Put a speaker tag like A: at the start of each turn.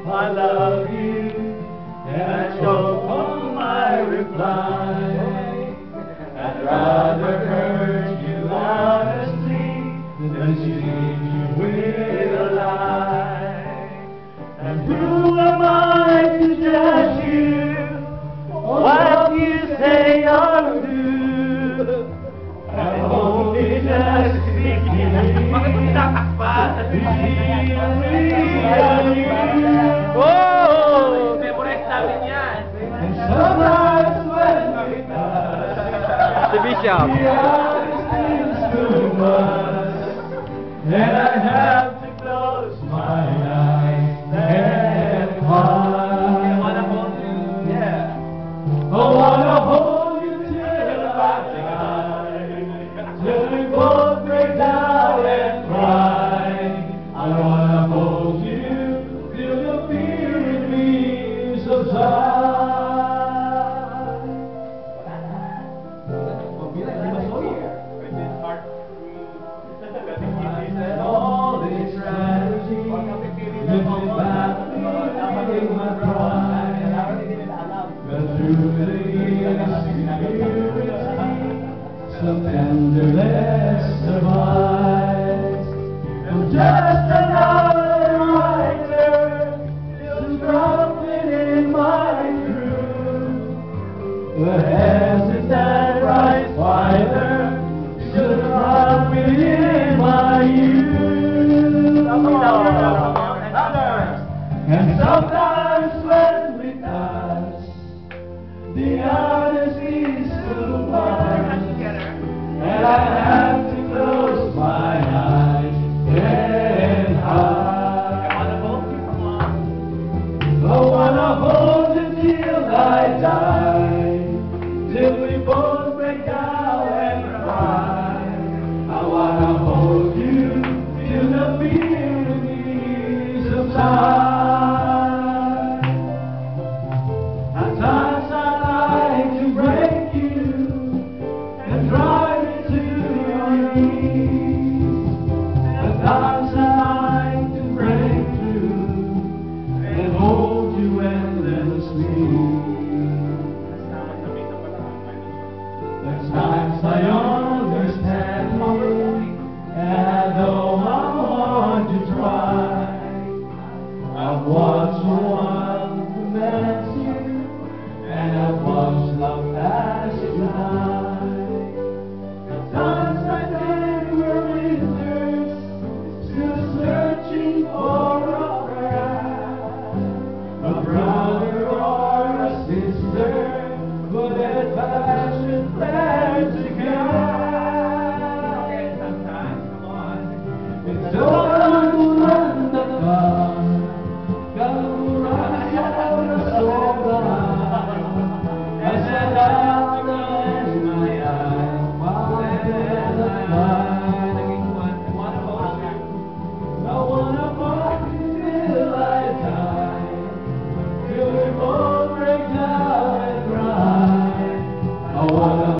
A: I love you, and so come my reply. I'd rather hurt you honestly than cheat you with a lie. And who am I to judge you what you say or do? I'm only just beginning. Oh!
B: Favorite namin yan.
A: And sometimes when we
C: Si Bishop.
A: and I have to close my eyes and cry.
B: Yeah.
A: I wanna hold you till I die, till we both break down and cry. I wanna hold you till the fear in me subsides. And all this strategy lifted back in my pride. But through the years, some tenderness survives. I'm just another writer, just dropping in my crew.